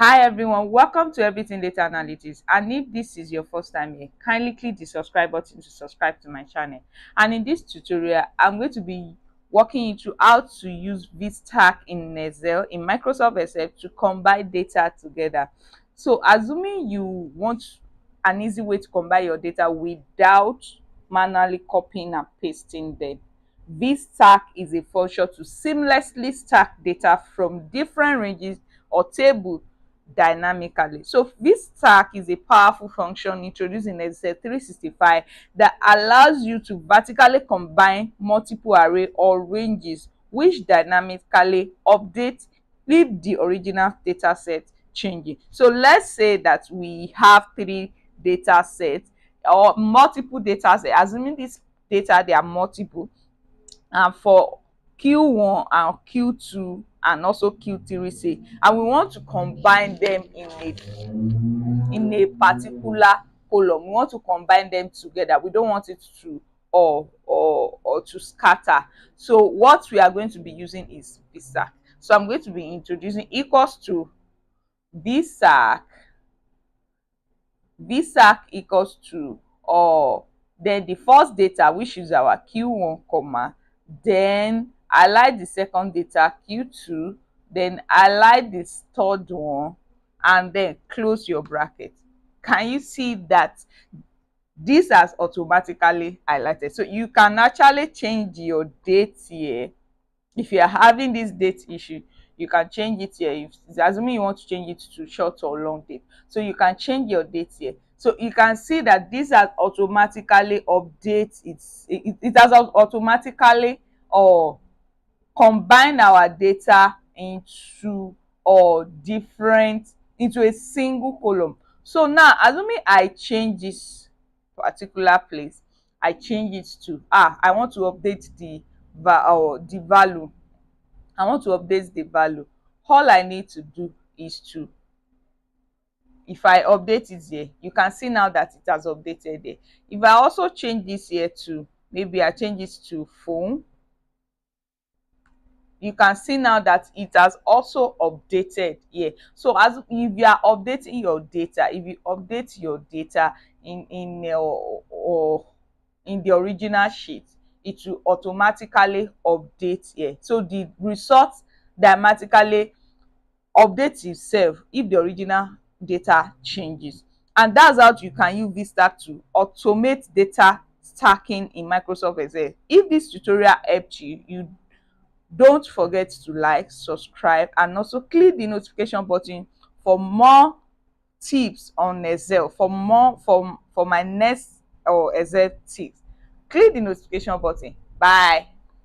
Hi everyone, welcome to Everything Data Analytics. And if this is your first time here, kindly click the subscribe button to subscribe to my channel. And in this tutorial, I'm going to be walking you through how to use VSTACK in Excel, in Microsoft Excel, to combine data together. So assuming you want an easy way to combine your data without manually copying and pasting them, VSTACK is a function to seamlessly stack data from different ranges or tables dynamically. So VSTACK is a powerful function introduced in Excel 365 that allows you to vertically combine multiple array or ranges which dynamically update if the original data set changes. So let's say that we have three data sets or multiple data sets, assuming this data they are multiple, and for Q1 and Q2 and also Q3 say, and we want to combine them in a particular column. We want to combine them together. We don't want it to or to scatter. So what we are going to be using is VSTACK. So I'm going to be introducing equals to VSTACK equals to, or then the first data, which is our Q1 comma, then highlight the second data Q2, then highlight this third one, and then close your bracket. Can you see that this has automatically highlighted? So you can actually change your date here. If you are having this date issue, you can change it here. If assuming you want to change it to short or long date, so you can change your date here. So you can see that this has automatically it has automatically or combine our data into into a single column. So now assuming I change this particular place, I change it to I want to update the value. I want to update the value. All I need to do is to, if I update it here, you can see now that it has updated there. If I also change this here to, maybe I change it to phone, you can see now that it has also updated here. So as if you are updating your data, if you update your data or in the original sheet, it will automatically update here. So the results automatically update itself if the original data changes. And that's how you can use VSTACK to automate data stacking in Microsoft Excel. If this tutorial helped you, don't forget to like, subscribe, and also click the notification button for more tips on Excel. For my next Excel tips, click the notification button. Bye.